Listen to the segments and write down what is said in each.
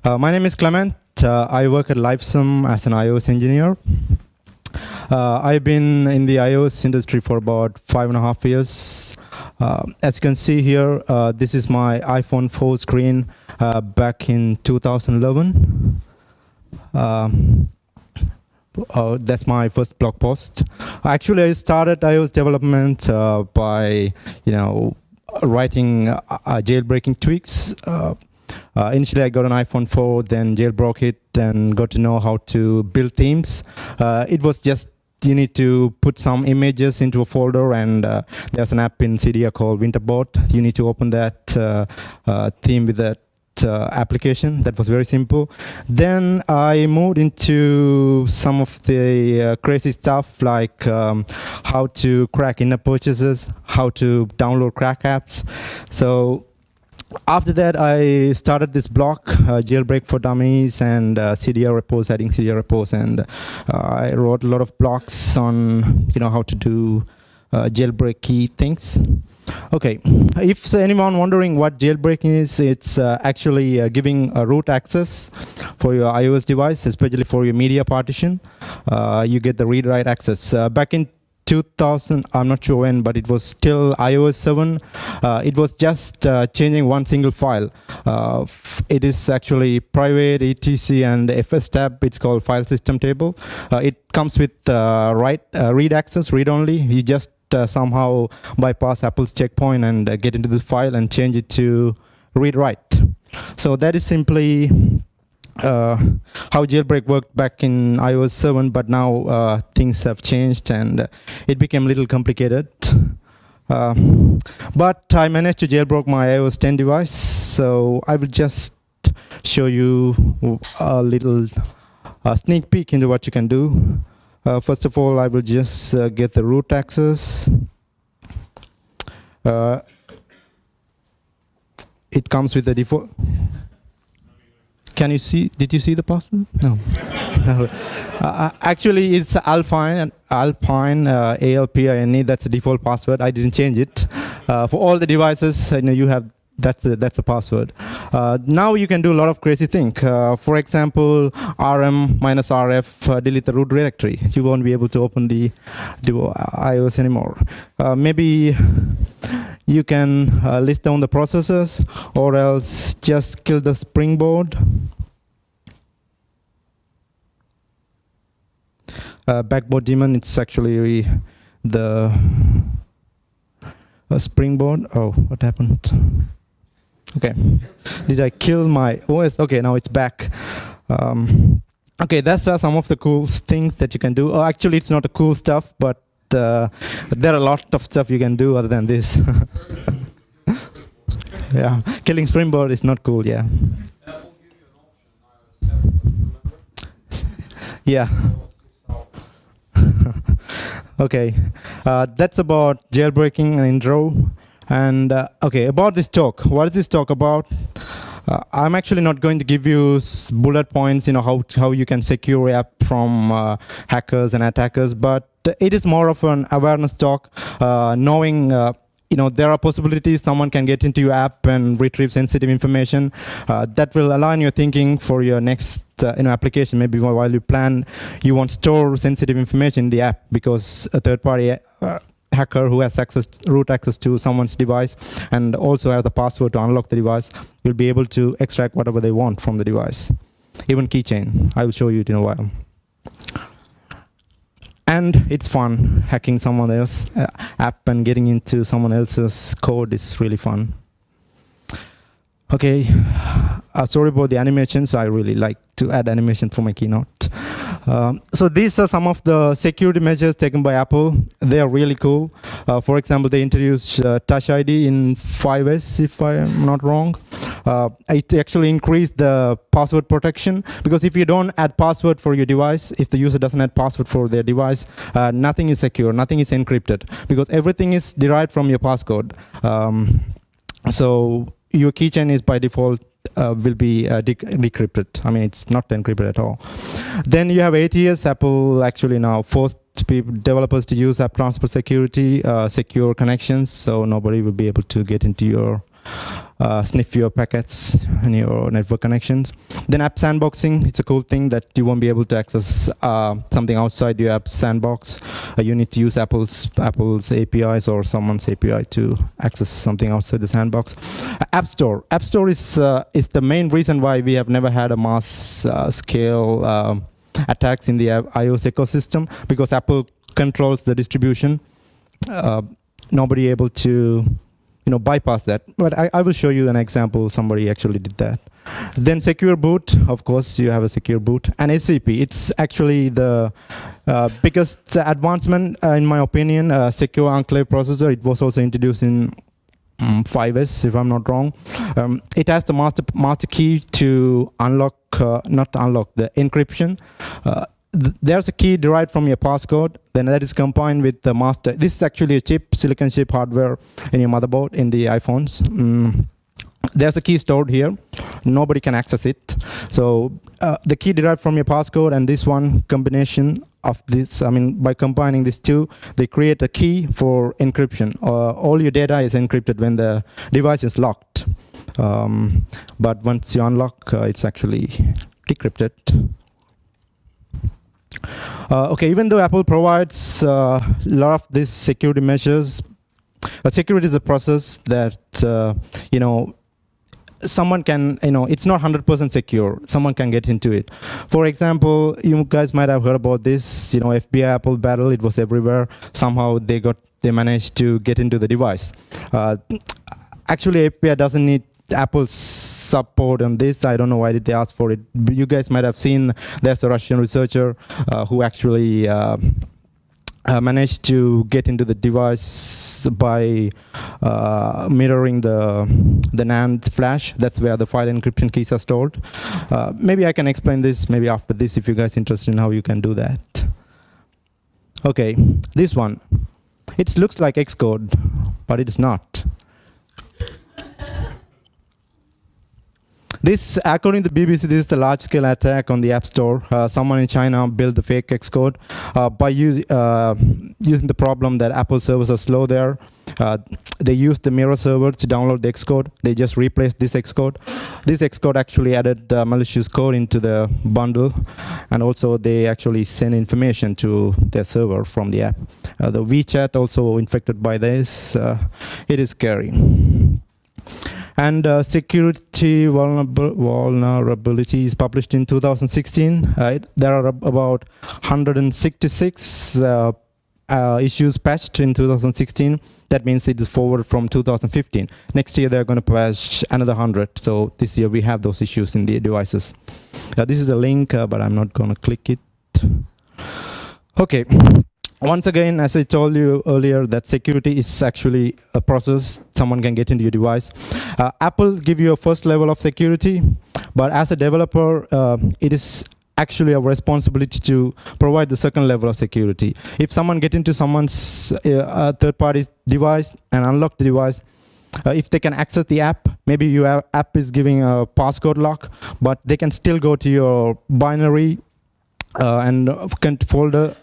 My name is Clement. I work at Livesum as an iOS engineer. I've been in the iOS industry for about 5.5 years. As you can see here, this is my iPhone 4 screen back in 2011. That's my first blog post. Actually, I started iOS development by, writing jailbreaking tweaks. Initially, I got an iPhone 4, then jailbroke it, and got to know how to build themes. It was just you need to put some images into a folder, and there's an app in Cydia called Winterbot. You need to open that theme with that application. That was very simple. Then I moved into some of the crazy stuff like how to crack in-app purchases, how to download crack apps. So after that, I started this blog, Jailbreak for Dummies, and Cydia repos, adding Cydia repos, and I wrote a lot of blogs on how to do jailbreaky things. Okay, if anyone wondering what jailbreaking is, it's actually giving root access for your iOS device, especially for your media partition. You get the read-write access. Back in 2000, I'm not sure when, but it was still iOS 7. It was just changing one single file. It is actually private, etc, and fs tab. It's called file system table. It comes with read access, read only. You just somehow bypass Apple's checkpoint and get into the file and change it to read write. So that is simply how jailbreak worked back in iOS 7, but now things have changed and it became a little complicated. But I managed to jailbreak my iOS 10 device, so I will just show you a little sneak peek into what you can do. First of all, I will just get the root access. It comes with the default. Can you see? Did you see the password? No. Actually, it's Alpine, ALPINE. That's the default password. I didn't change it. For all the devices, you have that's the password. Now you can do a lot of crazy things. For example, rm-rf delete the root directory. You won't be able to open the iOS anymore. Maybe you can list down the processors, or else just kill the springboard. Backboard daemon, it's actually the springboard. Oh, what happened? Okay, did I kill my OS? Okay, now it's back. Okay, that's some of the cool things that you can do. Oh, actually, it's not the cool stuff, but there are a lot of stuff you can do other than this. Yeah, killing springboard is not cool. Yeah. Yeah. Okay, that's about jailbreaking and intro. And okay, about this talk. What is this talk about? I'm actually not going to give you bullet points, how you can secure your app from hackers and attackers, but it is more of an awareness talk, knowing there are possibilities someone can get into your app and retrieve sensitive information. That will align your thinking for your next application. Maybe while you plan, you want to store sensitive information in the app, because a third-party hacker who has root access to someone's device and also has the password to unlock the device will be able to extract whatever they want from the device. Even keychain. I will show you it in a while. And it's fun. Hacking someone else's app and getting into someone else's code is really fun. Okay, sorry about the animations. I really like to add animation for my keynote. So these are some of the security measures taken by Apple. They are really cool. For example, they introduced Touch ID in 5S, if I am not wrong. It actually increased the password protection, because if you don't add password for your device, if the user doesn't add password for their device, nothing is secure, nothing is encrypted, because everything is derived from your passcode. So your keychain is by default will be decrypted. I mean, it's not encrypted at all. Then you have ATS. Apple actually now forced developers to use app transport security, secure connections, so nobody will be able to get into your sniff your packets and your network connections. Then app sandboxing, it's a cool thing that you won't be able to access something outside your app sandbox. You need to use Apple's APIs or someone's API to access something outside the sandbox. App Store is the main reason why we have never had a mass scale attacks in the iOS ecosystem, because Apple controls the distribution. Nobody able to bypass that. But I will show you an example. Somebody actually did that. Then secure boot, of course, you have a secure boot. And SCP, it's actually the biggest advancement, in my opinion, secure enclave processor. It was also introduced in 5S, if I'm not wrong. It has the master key to unlock, not unlock, the encryption. There's a key derived from your passcode, then that is combined with the master. This is actually a chip, silicon chip hardware in your motherboard in the iPhones. There's a key stored here. Nobody can access it. So the key derived from your passcode and this one combination of this, by combining these two, they create a key for encryption. All your data is encrypted when the device is locked. But once you unlock, it's actually decrypted. Okay, even though Apple provides a lot of these security measures, security is a process that, someone can, it's not 100% secure. Someone can get into it. For example, you guys might have heard about this, FBI Apple battle. It was everywhere. Somehow they managed to get into the device. Actually, FBI doesn't need Apple's support on this. I don't know why did they ask for it. You guys might have seen there's a Russian researcher who actually managed to get into the device by mirroring the NAND flash. That's where the file encryption keys are stored. Maybe I can explain this maybe after this if you guys are interested in how you can do that. Okay, this one. It looks like Xcode, but it is not. This, according to BBC, this is the large-scale attack on the App Store. Someone in China built the fake Xcode by using the problem that Apple servers are slow there. They used the mirror server to download the Xcode. They just replaced this Xcode. This Xcode actually added malicious code into the bundle, and also they actually send information to their server from the app. The WeChat also infected by this. It is scary. And security vulnerabilities published in 2016. There are about 166 issues patched in 2016. That means it is forward from 2015. Next year they're going to patch another 100. So this year we have those issues in the devices. This is a link, but I'm not going to click it. Okay. Once again, as I told you earlier, that security is actually a process. Someone can get into your device. Apple give you a first level of security, but as a developer, it is actually our responsibility to provide the second level of security. If someone get into someone's third-party device and unlock the device, if they can access the app, maybe your app is giving a passcode lock, but they can still go to your binary and folder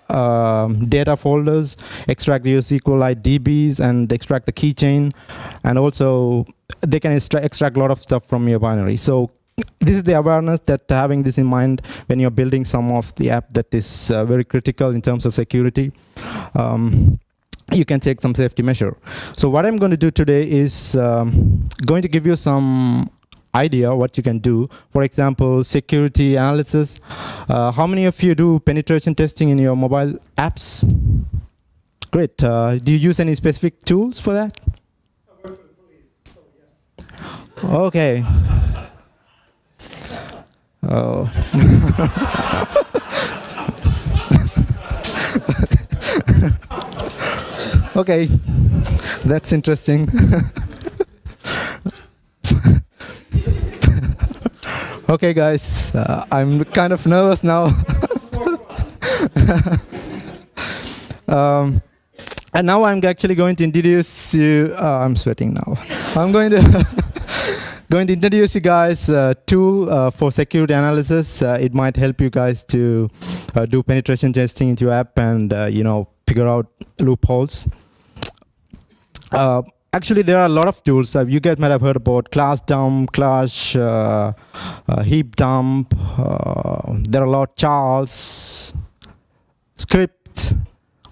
data folders, extract your SQLite DBs, and extract the keychain, and also they can extract a lot of stuff from your binary. So this is the awareness that having this in mind when you're building some of the app that is very critical in terms of security. You can take some safety measure. So what I'm going to do today is going to give you some idea what you can do. For example, security analysis. How many of you do penetration testing in your mobile apps? Great. Do you use any specific tools for that? I work for the police, so yes. Okay. Oh. Okay, that's interesting. Okay, guys, I'm kind of nervous now. And now I'm actually going to introduce you. I'm sweating now. I'm going to introduce you guys a tool for security analysis. It might help you guys to do penetration testing into your app and figure out loopholes. Actually, there are a lot of tools. You guys might have heard about class dump, clash, heap dump. There are a lot. Charles, script,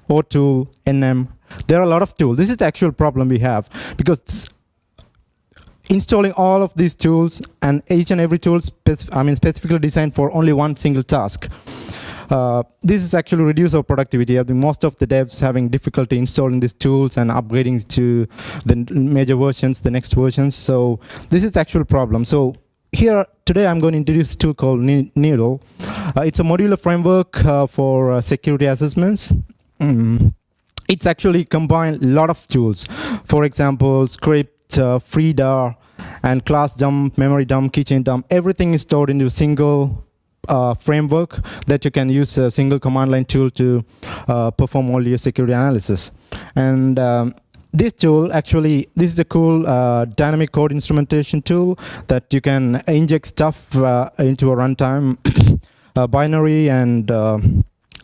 O2, NM. There are a lot of tools. This is the actual problem we have, because installing all of these tools, and each and every tool specifically designed for only one single task. This is actually reduce our productivity. I think most of the devs having difficulty installing these tools and upgrading to the major versions, the next versions. So this is the actual problem. So here today I'm going to introduce a tool called Needle. It's a modular framework for security assessments. It's actually combined a lot of tools. For example, script, FreeDAR, and class dump, memory dump, keychain dump. Everything is stored into a single framework that you can use a single command line tool to perform all your security analysis. And this tool actually, this is a cool dynamic code instrumentation tool that you can inject stuff into a runtime binary and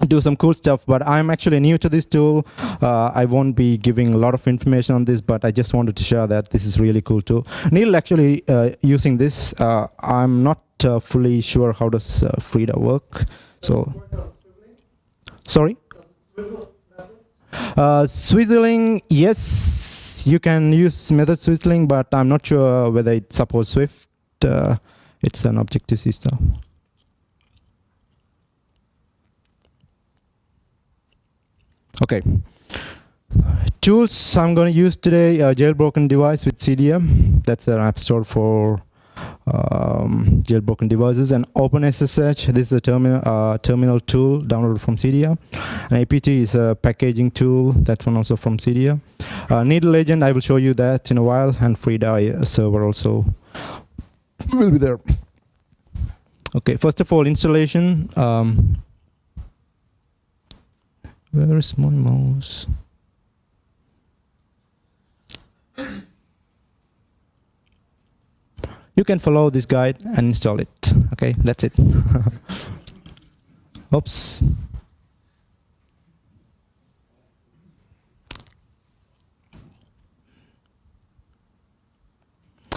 do some cool stuff. But I'm actually new to this tool. I won't be giving a lot of information on this, but I just wanted to share that this is really cool tool. Neil actually using this. I'm not fully sure how does FreeDAR work. So, sorry? Swizzling, yes, you can use method swizzling, but I'm not sure whether it supports Swift. It's an Objective-C stuff. Okay. Tools I'm going to use today, jailbroken device with CDM. That's an app store for jailbroken devices, and OpenSSH. This is a terminal tool downloaded from Cydia. And APT is a packaging tool. That one also from Cydia. Needle agent, I will show you that in a while, and FreeDAR server also will be there. Okay, first of all, installation. Where is my mouse? You can follow this guide and install it. Okay, that's it. Oops.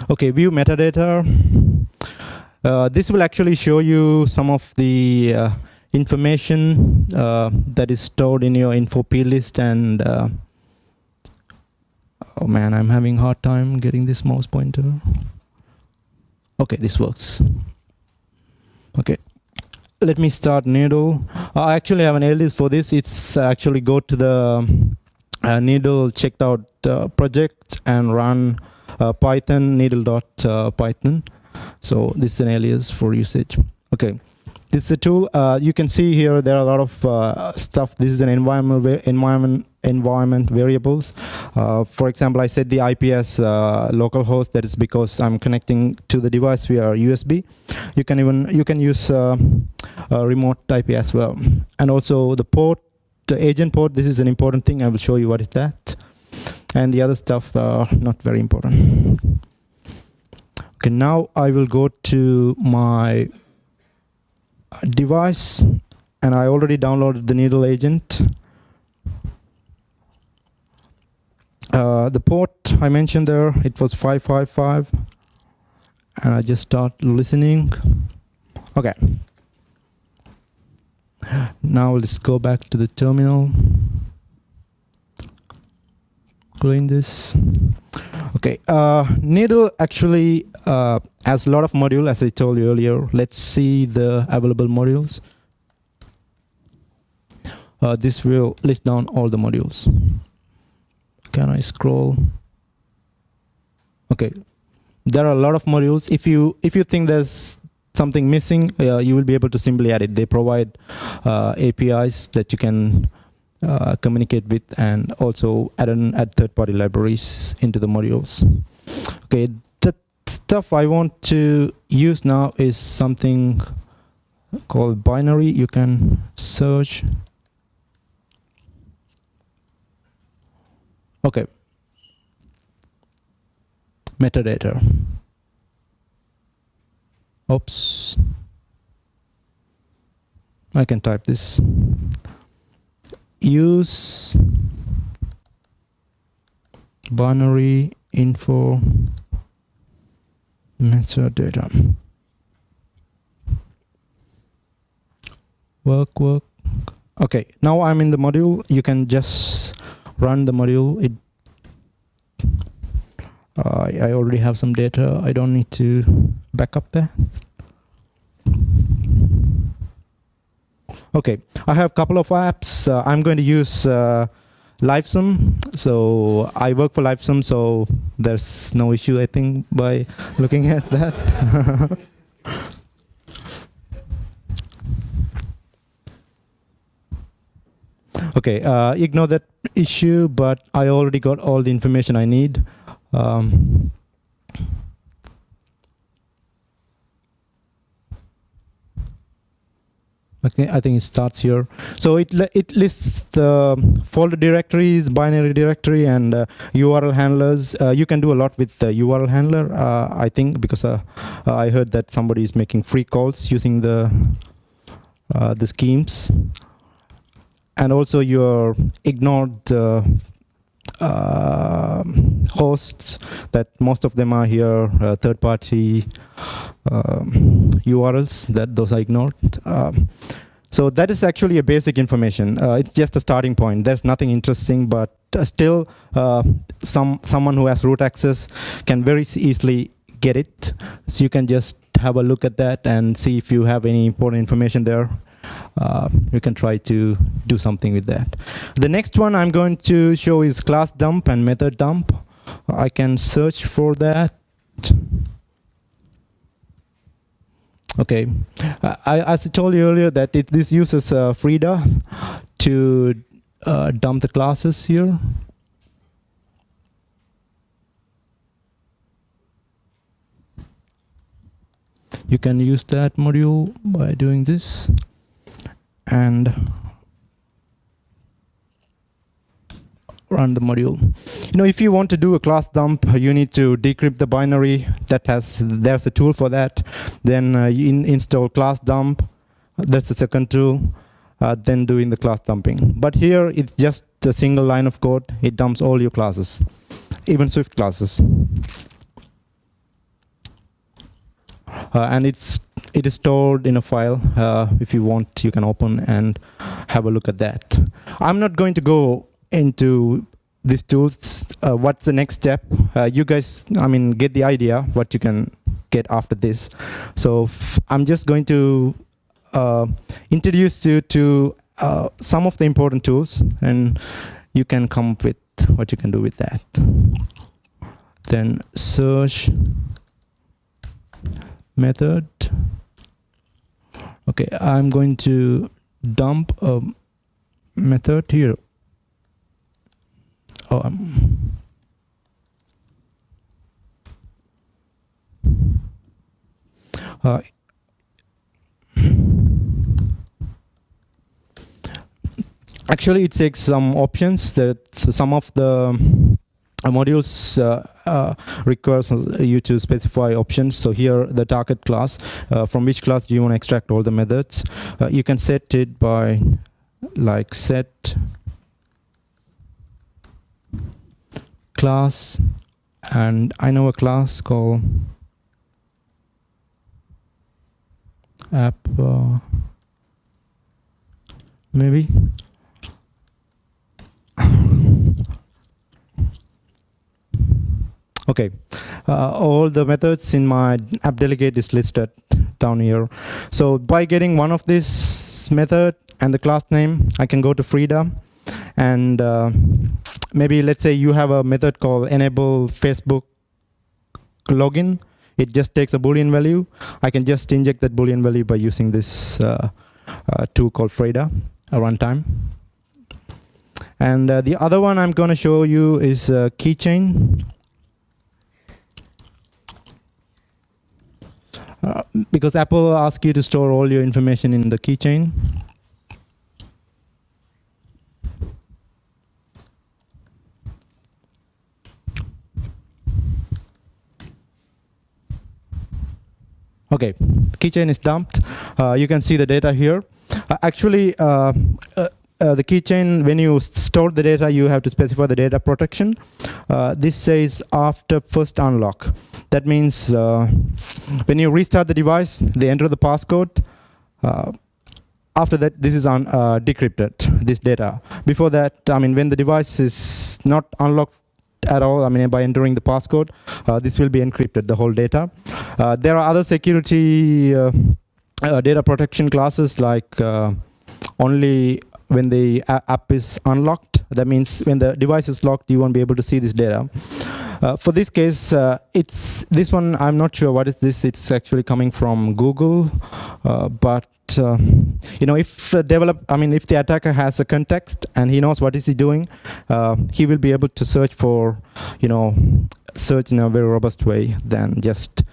Okay, view metadata. This will actually show you some of the information that is stored in your info plist, and oh man, I'm having a hard time getting this mouse pointer. Okay, this works. Okay, let me start Needle. I actually have an alias for this. It's actually go to the Needle checked out project and run Python needle.python. So this is an alias for usage. Okay, this is a tool. You can see here there are a lot of stuff. This is an environment variables. For example, I set the IP as localhost. That is because I'm connecting to the device via USB. You can use a remote IP as well, and also the port, the agent port. This is an important thing. I will show you what is that, and the other stuff not very important. Okay, now I will go to my device, and I already downloaded the Needle agent. The port I mentioned there, it was 555, and I just start listening. Okay. Now let's go back to the terminal. Clean this. Okay. Needle actually has a lot of modules, as I told you earlier. Let's see the available modules. This will list down all the modules. Can I scroll? Okay, there are a lot of modules. If you think there's something missing, you will be able to simply add it. They provide APIs that you can communicate with, and also add third-party libraries into the modules. Okay, the stuff I want to use now is something called binary. You can search. Okay. Metadata. Oops. I can type this. Use binary info metadata. Work. Okay, now I'm in the module. You can just run the module. I already have some data. I don't need to back up there. Okay, I have a couple of apps. I'm going to use Livesum. So I work for Livesum, so there's no issue, I think, by looking at that. Okay, ignore that issue, but I already got all the information I need. Okay, I think it starts here. So it lists the folder directories, binary directory, and URL handlers. You can do a lot with the URL handler, I think, because I heard that somebody is making free calls using the schemes. And also your ignored hosts, that most of them are here, third-party URLs, that those are ignored. So that is actually a basic information. It's just a starting point. There's nothing interesting, but still someone who has root access can very easily get it. So you can just have a look at that and see if you have any important information there. You can try to do something with that. The next one I'm going to show is class dump and method dump. I can search for that. Okay, as I told you earlier, that this uses Frida to dump the classes here. You can use that module by doing this. And run the module. You know, if you want to do a class dump, you need to decrypt the binary. There's a tool for that. Then you install class dump. That's the second tool. Then doing the class dumping. But here it's just a single line of code. It dumps all your classes, even Swift classes. And it is stored in a file. If you want, you can open and have a look at that. I'm not going to go into these tools. What's the next step? You guys, get the idea what you can get after this. So I'm just going to introduce you to some of the important tools, and you can come up with what you can do with that. Then search method. Okay, I'm going to dump a method here. Actually, it takes some options that some of the modules requires you to specify options. So here, the target class, from which class do you want to extract all the methods? You can set it by like set class, and I know a class called app, maybe. Okay, all the methods in my app delegate is listed down here. So by getting one of this method and the class name, I can go to Frida, and maybe let's say you have a method called enable Facebook login. It just takes a Boolean value. I can just inject that Boolean value by using this tool called Frida, a runtime. And the other one I'm going to show you is keychain. Because Apple asks you to store all your information in the keychain. Okay, keychain is dumped. You can see the data here. Actually, the keychain, when you store the data, you have to specify the data protection. This says after first unlock. That means when you restart the device, they enter the passcode. After that, this is decrypted, this data. Before that, I mean, when the device is not unlocked at all, I mean, by entering the passcode, this will be encrypted, the whole data. There are other security data protection classes, like only when the app is unlocked. That means when the device is locked, you won't be able to see this data. For this case, it's this one. I'm not sure what is this. It's actually coming from Google, but you know, if if the attacker has a context and he knows what is he doing, he will be able to search for, you know, search in a very robust way than just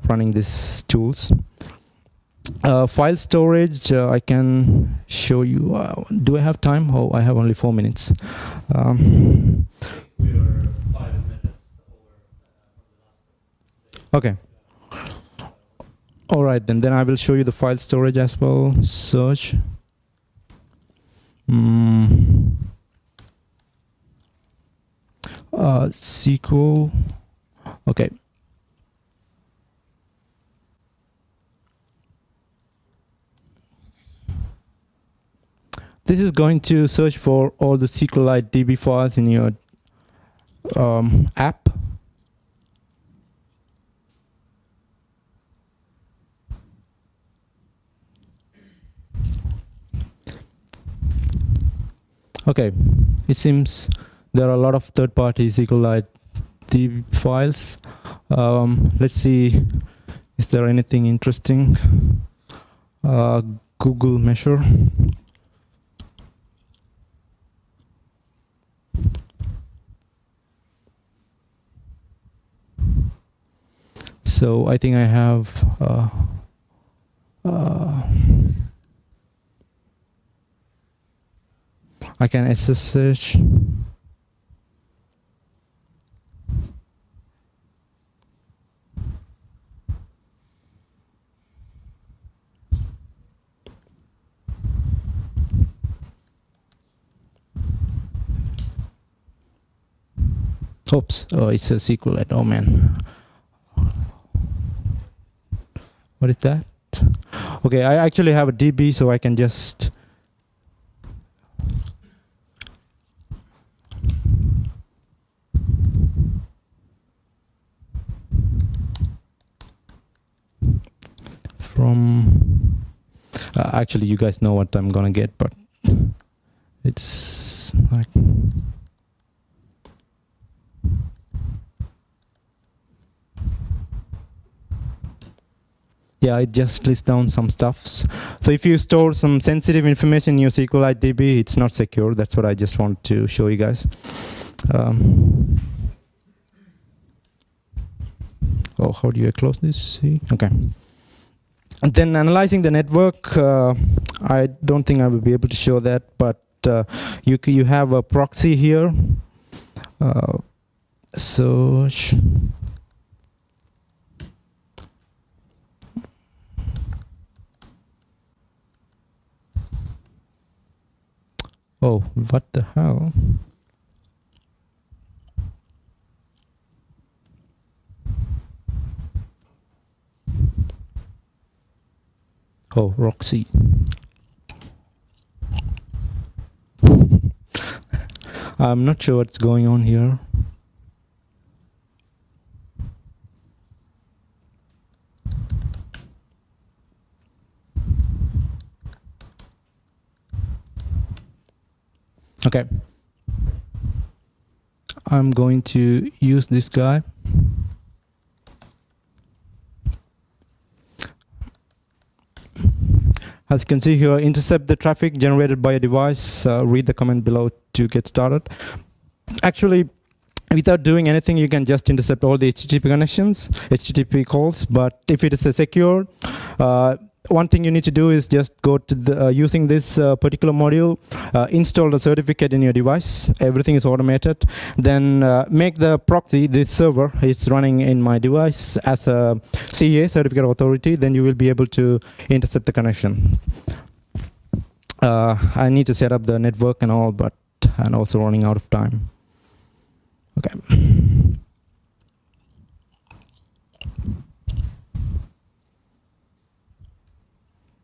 running these tools. File storage, I can show you. Do I have time? Oh, I have only 4 minutes. We are 5 minutes over from the last stage. Okay. All right, then I will show you the file storage as well. Search. SQL. Okay. This is going to search for all the SQLite DB files in your app. Okay, it seems there are a lot of third-party SQLite DB files. Let's see, is there anything interesting? Google Measure. So I think I have I can SSH. Oops, oh, it's a SQLite. Oh man. What is that? Okay, I actually have a DB, so I can just from actually you guys know what I'm gonna get, but it's like yeah, it just lists down some stuffs. So if you store some sensitive information in your SQLite DB, it's not secure. That's what I just want to show you guys. Oh, how do I close this? See? Okay. And then analyzing the network, I don't think I will be able to show that, but you have a proxy here. Search. Oh, what the hell? Oh, Roxy. I'm not sure what's going on here. Okay. I'm going to use this guy. As you can see here, intercept the traffic generated by a device. Read the comment below to get started. Actually, without doing anything, you can just intercept all the HTTP connections, HTTP calls. But if it is a secure, one thing you need to do is just go to the using this particular module, install the certificate in your device. Everything is automated. Then make the proxy, this server is running in my device as a CA, certificate authority. Then you will be able to intercept the connection. I need to set up the network and all, and also running out of time. Okay.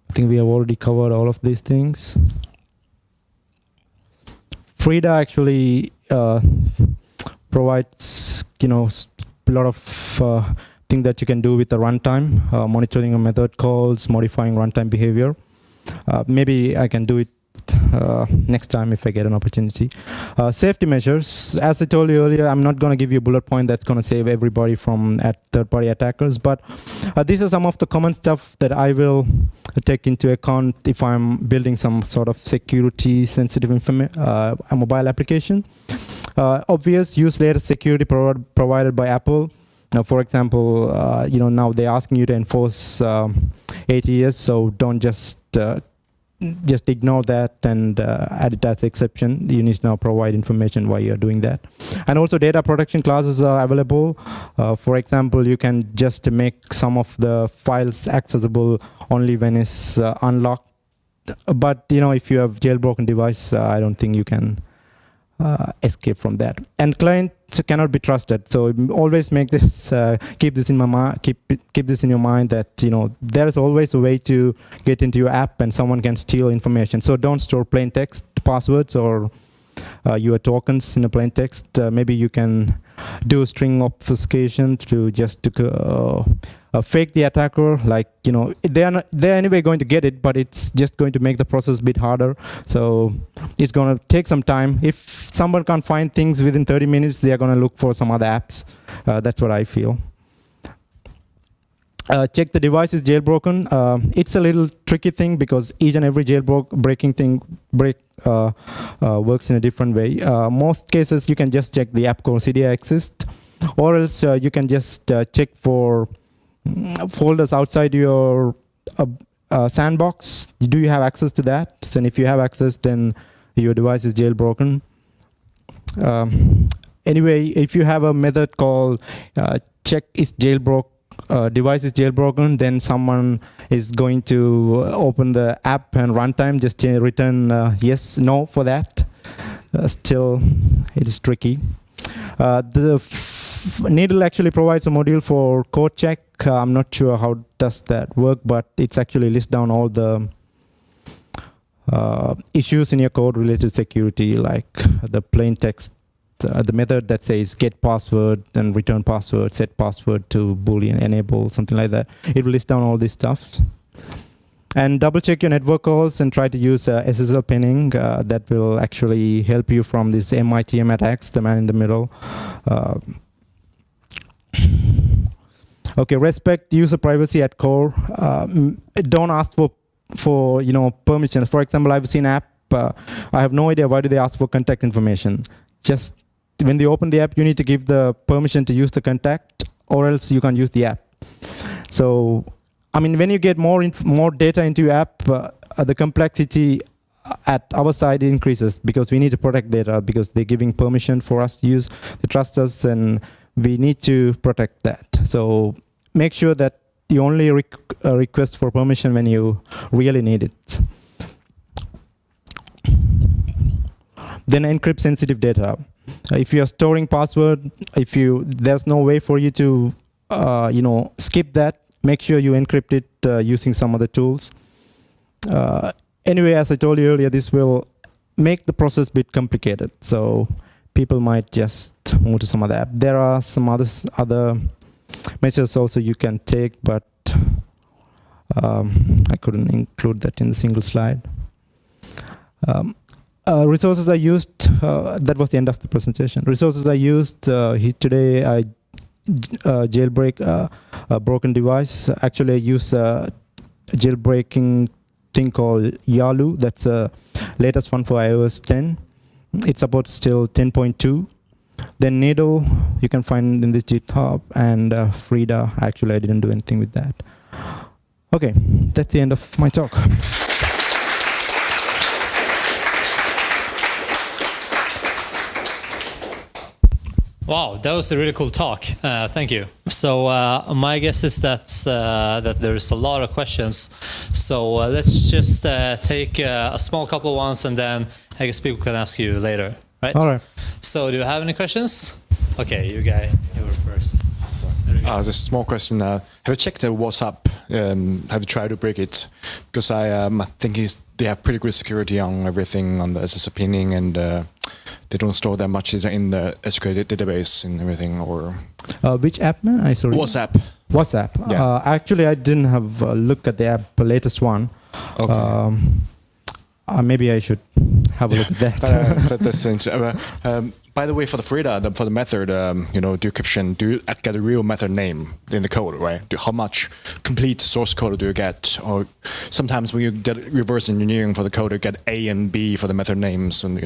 I think we have already covered all of these things. Frida actually provides, a lot of things that you can do with the runtime, monitoring of method calls, modifying runtime behavior. Maybe I can do it next time if I get an opportunity. Safety measures, as I told you earlier, I'm not going to give you a bullet point that's going to save everybody from third-party attackers, but these are some of the common stuff that I will take into account if I'm building some sort of security-sensitive mobile application. Obvious, use latest security provided by Apple. For example, now they're asking you to enforce ATS, so don't just ignore that and add it as exception. You need to now provide information why you're doing that. And also data protection classes are available. For example, you can just make some of the files accessible only when it's unlocked. But if you have jailbroken device, I don't think you can escape from that. And clients cannot be trusted. So always make this, keep this in my mind, keep this in your mind that there is always a way to get into your app and someone can steal information. So don't store plain text passwords or your tokens in a plain text. Maybe you can do string obfuscation to just fake the attacker. Like they're anyway going to get it, but it's just going to make the process a bit harder. So it's going to take some time. If someone can't find things within 30 minutes, they are going to look for some other apps. That's what I feel. Check the device is jailbroken. It's a little tricky thing because each and every jailbreaking thing works in a different way. Most cases you can just check the app called CDI exists, or else you can just check for folders outside your sandbox. Do you have access to that? And if you have access, then your device is jailbroken. Anyway, if you have a method called check is jailbroken, device is jailbroken, then someone is going to open the app and runtime, just return yes, no for that. Still, it is tricky. The Needle actually provides a module for code check. I'm not sure how does that work, but it's actually lists down all the issues in your code related to security, like the plain text, the method that says get password, then return password, set password to Boolean, enable, something like that. It will list down all this stuff. And double check your network calls and try to use SSL pinning. That will actually help you from these MITM attacks, the man in the middle. Okay, respect user privacy at core. Don't ask for permissions. For example, I've seen app. I have no idea why do they ask for contact information. Just when they open the app, you need to give the permission to use the contact, or else you can't use the app. So, I mean, when you get more data into your app, the complexity at our side increases because we need to protect data because they're giving permission for us to use. They trust us, and we need to protect that. So make sure that you only request for permission when you really need it. Then encrypt sensitive data. If you are storing password, there's no way for you to skip that. Make sure you encrypt it using some other tools. Anyway, as I told you earlier, this will make the process a bit complicated. So people might just move to some other app. There are some other measures also you can take, but I couldn't include that in the single slide. Resources are used. That was the end of the presentation. Resources are used. Today I jailbreak a broken device. Actually, I use a jailbreaking thing called Yalu. That's the latest one for iOS 10. It supports still 10.2. Then Needle, you can find in the GitHub, and Frida. Actually, I didn't do anything with that. Okay, that's the end of my talk. Wow, that was a really cool talk. Thank you. So my guess is that there's a lot of questions. So let's just take a small couple ones, and then I guess people can ask you later, right? All right. So do you have any questions? Okay, you were first. Just a small question. Have you checked the WhatsApp? Have you tried to break it? Because I think they have pretty good security on everything on the SSL pinning, and they don't store that much in the SQL database and everything. Or Which app, man? I sorry. WhatsApp. WhatsApp. Yeah. Actually, I didn't have a look at the app, the latest one. Okay. Maybe I should have a look at that. But that's interesting. By the way, for the FRIDA, for the method, decryption, do you get a real method name in the code, right? How much complete source code do you get? Or sometimes when you get reverse engineering for the code, you get A and B for the method names, and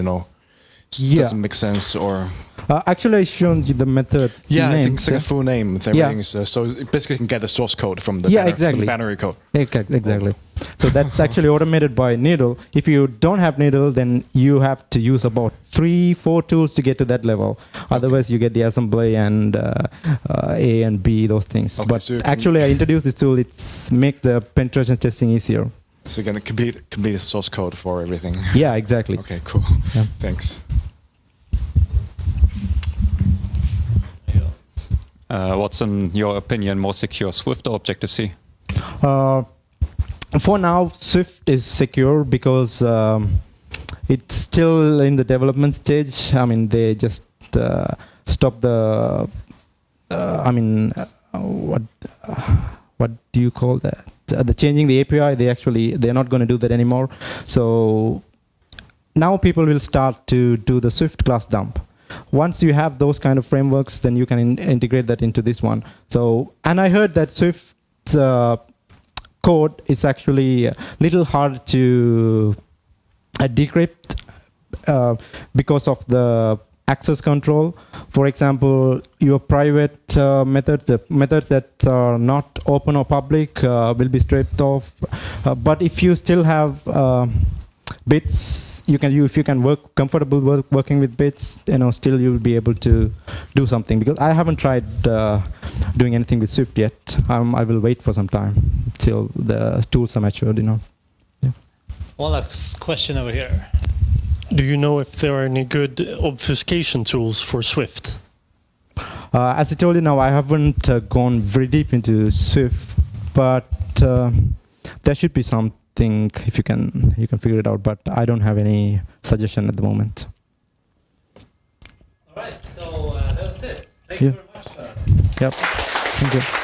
doesn't make sense. Or Actually, I shown you the method. I think names, it's like a full name. So basically, you can get the source code from the from the binary code. Exactly. So that's actually automated by Needle. If you don't have Needle, then you have to use about 3-4 tools to get to that level. Otherwise, you get the assembly and A and B, those things. Okay, but so actually, I introduced this tool. It's make the penetration testing easier. So you're gonna complete source code for everything. Yeah, exactly. Okay, cool. Yeah. Thanks. What's, in your opinion, more secure, Swift or Objective-C? For now, Swift is secure because it's still in the development stage. I mean, they just stopped the. What do you call that? The changing the API. They're not going to do that anymore. So now people will start to do the Swift class dump. Once you have those kind of frameworks, then you can integrate that into this one. So, and I heard that Swift code is actually a little hard to decrypt because of the access control. For example, your private methods, the methods that are not open or public will be stripped off. But if you still have bits, if you can work comfortable working with bits, still you'll be able to do something. Because I haven't tried doing anything with Swift yet. I will wait for some time till the tools are matured enough. Yeah. One last question over here. Do you know if there are any good obfuscation tools for Swift? As I told you now, I haven't gone very deep into Swift, but there should be something if you can figure it out. But I don't have any suggestion at the moment. All right, so that was it. Thank you very much. Yep. Thank you.